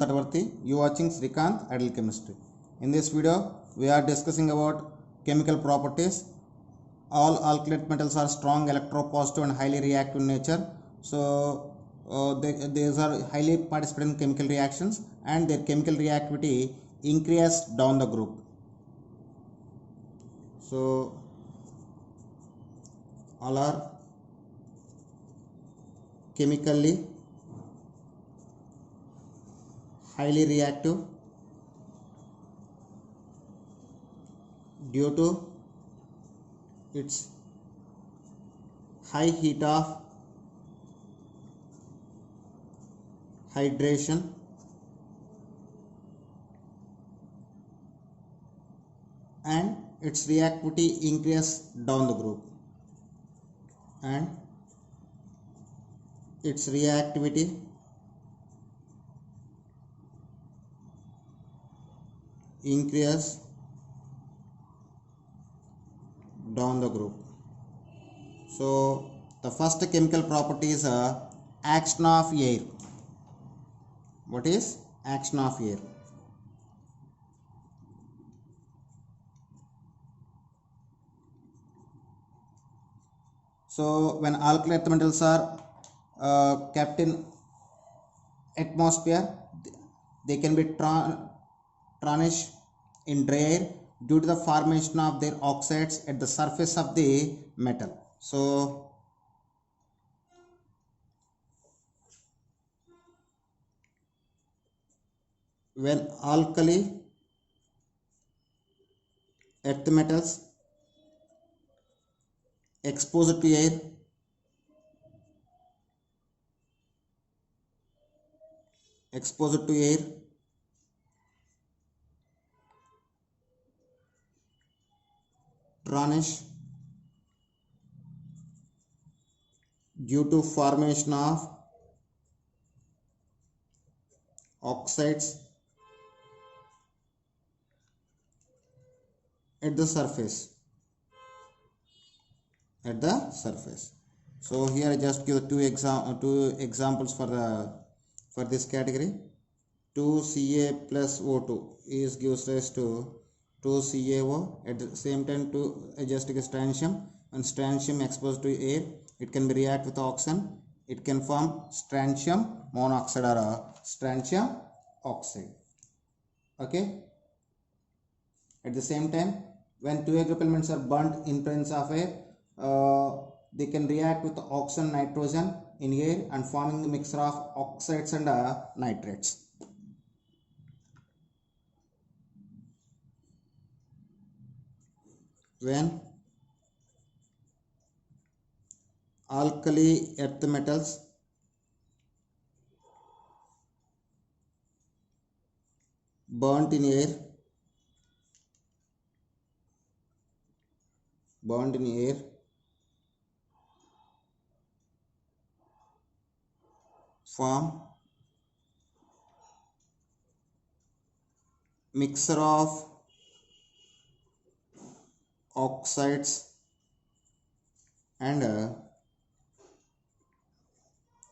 Tadvarthi. You watching Srikanth Ideal Chemistry. In this video, we are discussing about chemical properties. All alkylate metals are strong, electropositive, and highly reactive in nature. So, these are highly participating chemical reactions, and their chemical reactivity increase down the group. So, all are chemically highly reactive due to its high heat of hydration and its reactivity increase down the group, and its reactivity increase down the group. So the first chemical property is action of air. What is action of air? So when alkylate metals are kept in atmosphere, they can be tarnished in dry air due to the formation of their oxides at the surface of the metal. So when alkali earth metals exposed to air, tarnish due to formation of oxides at the surface. So here I just give two examples for this category. 2Ca plus O2 gives rise to 2CaO. At the same time, I just take strontium. When strontium exposed to air, it can be react with oxygen. It can form strontium monoxide or strontium oxide. Okay. At the same time, when two group elements are burnt in presence of air, they can react with oxygen, nitrogen in air and forming a mixture of oxides and nitrates. When alkali earth metals burnt in air form mixture of oxides and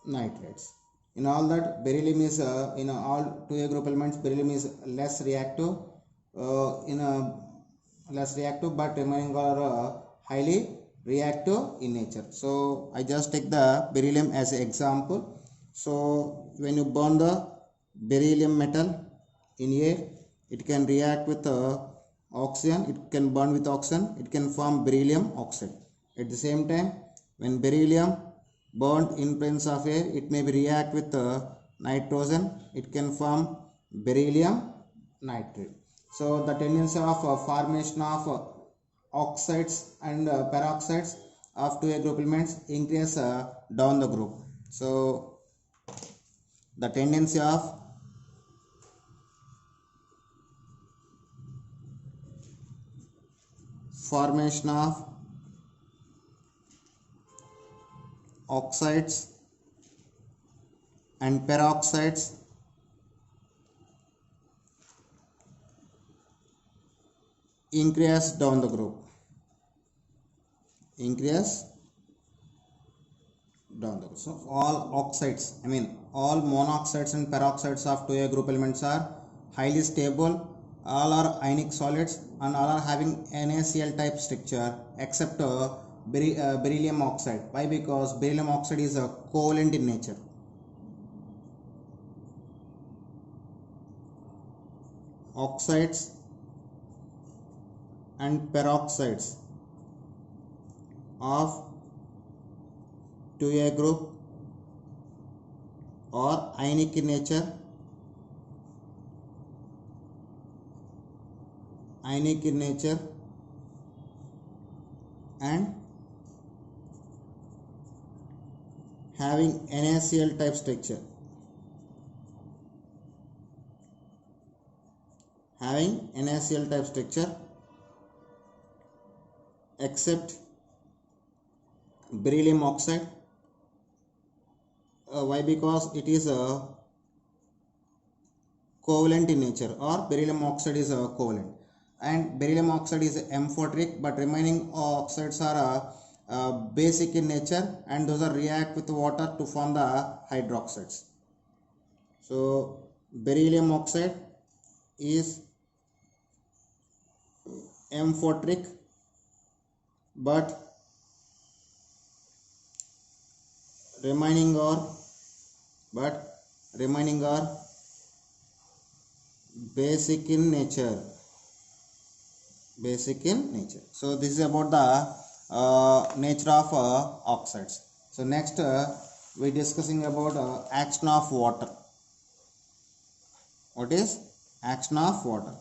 nitrates. In all that, beryllium is in all 2A group elements, beryllium is less reactive, but remaining are highly reactive in nature. So I just take the beryllium as an example. So when you burn the beryllium metal in air, it can react with oxygen. It can burn with oxygen. It can form beryllium oxide. At the same time, when beryllium burnt in presence of air, it may react with nitrogen. It can form beryllium nitrate. So the tendency of formation of oxides and peroxides of 2A group elements increase down the group. So the tendency of formation of oxides and peroxides increase down the group. So all oxides, all monoxides and peroxides of 2A group elements are highly stable, all are ionic solids, and all are having NaCl type structure except beryllium oxide. Why? Because beryllium oxide is a covalent in nature. Oxides and peroxides of 2A group are ionic in nature, and having NaCl type structure. Except beryllium oxide. Why? Because it is a covalent in nature, or beryllium oxide is a covalent, and beryllium oxide is amphoteric, but remaining oxides are basic in nature, and those are react with water to form the hydroxides. So beryllium oxide is amphoteric, but remaining are basic in nature. So this is about the nature of oxides. So next we discussing about action of water. What is action of water?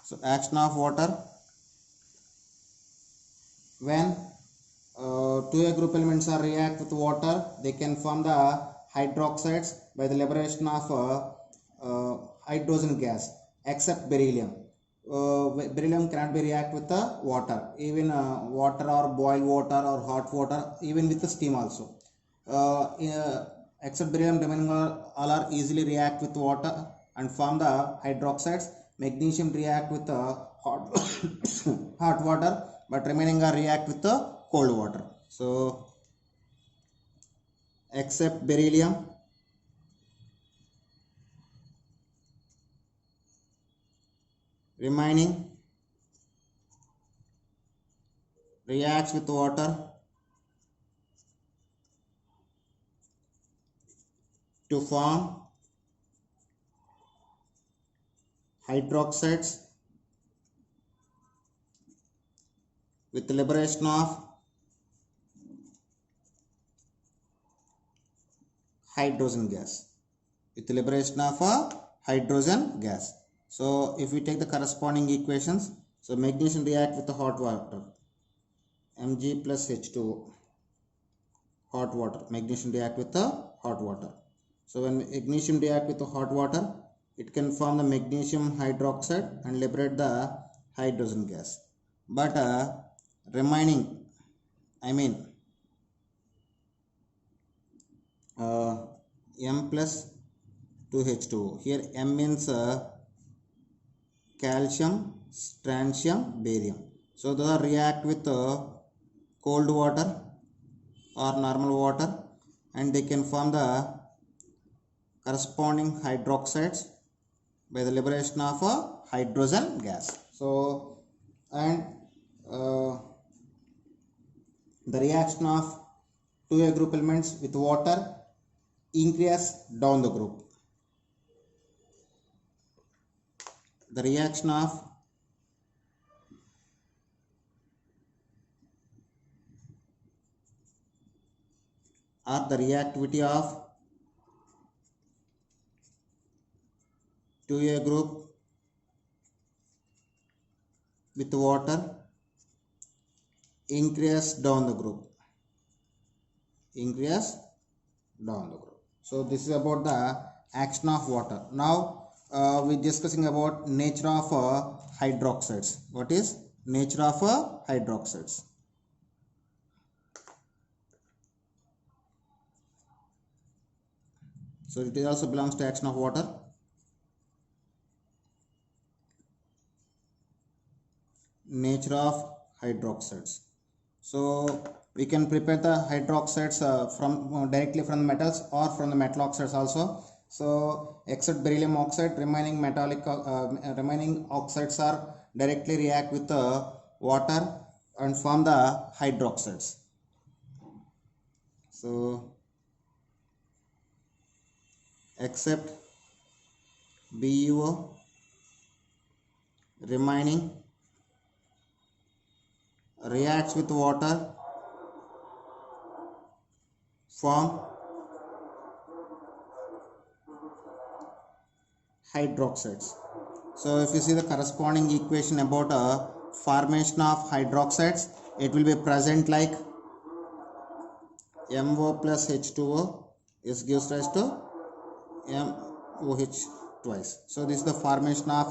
So action of water, when 2A group elements are react with water, they can form the hydroxides by the liberation of hydrogen gas, except beryllium. Beryllium cannot be react with the water, even water or boiled water or hot water, even with the steam also. Except beryllium, remaining all are easily react with water and form the hydroxides. Magnesium react with hot hot water, but remaining are react with the cold water. So except beryllium, remaining reacts with water to form hydroxides with liberation of hydrogen gas. So if we take the corresponding equations, so magnesium react with the hot water, Mg plus H2O, hot water. Magnesium react with the hot water. So when magnesium react with the hot water, it can form the magnesium hydroxide and liberate the hydrogen gas. But remaining, M plus 2H2O. Here M means calcium, strontium, barium. So those are react with cold water or normal water, and they can form the corresponding hydroxides by the liberation of hydrogen gas. So, and the reaction of 2A group elements with water increase down the group. The reaction of or the reactivity of 2A group with water increase down the group. So this is about the action of water. Now we are discussing about nature of hydroxides. What is nature of hydroxides? So it also belongs to action of water. nature of hydroxides. So we can prepare the hydroxides from directly from the metals or from the metal oxides also. So except beryllium oxide, remaining oxides are directly react with the water and form the hydroxides. So except BeO, remaining reacts with water, form hydroxides. So if you see the corresponding equation about formation of hydroxides, it will be present like MO plus H2O is gives rise to MOH twice. So this is the formation of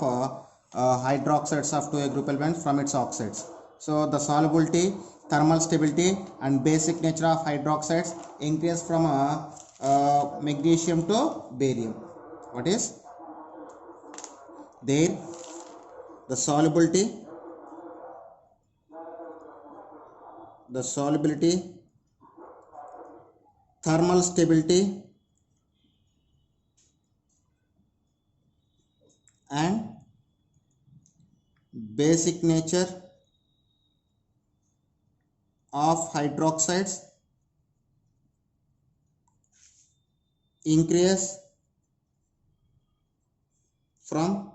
hydroxides of 2A group elements from its oxides. So the solubility, thermal stability and basic nature of hydroxides increase from magnesium to barium. What is there? The solubility, thermal stability and basic nature of hydroxides increase from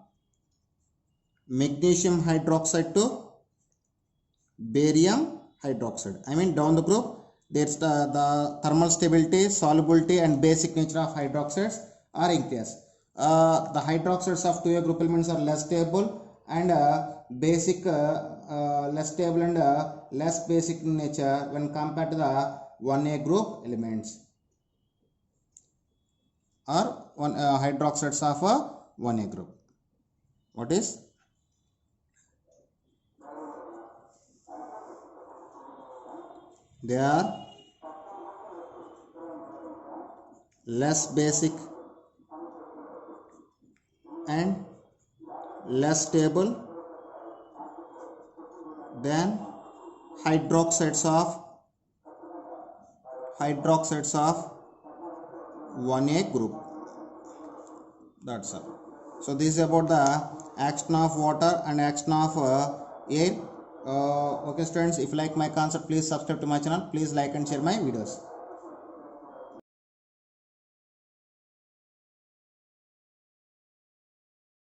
magnesium hydroxide to barium hydroxide. I mean down the group there's the thermal stability, solubility and basic nature of hydroxides are increased. The hydroxides of 2A group elements are less stable and less stable and less basic in nature when compared to the 1A group elements or hydroxides of a 1A group. What is? They are less basic and less stable than hydroxides of 1A group. That's all. So this is about the action of water and action of air. Okay students, if you like my concept, please subscribe to my channel. Please like and share my videos.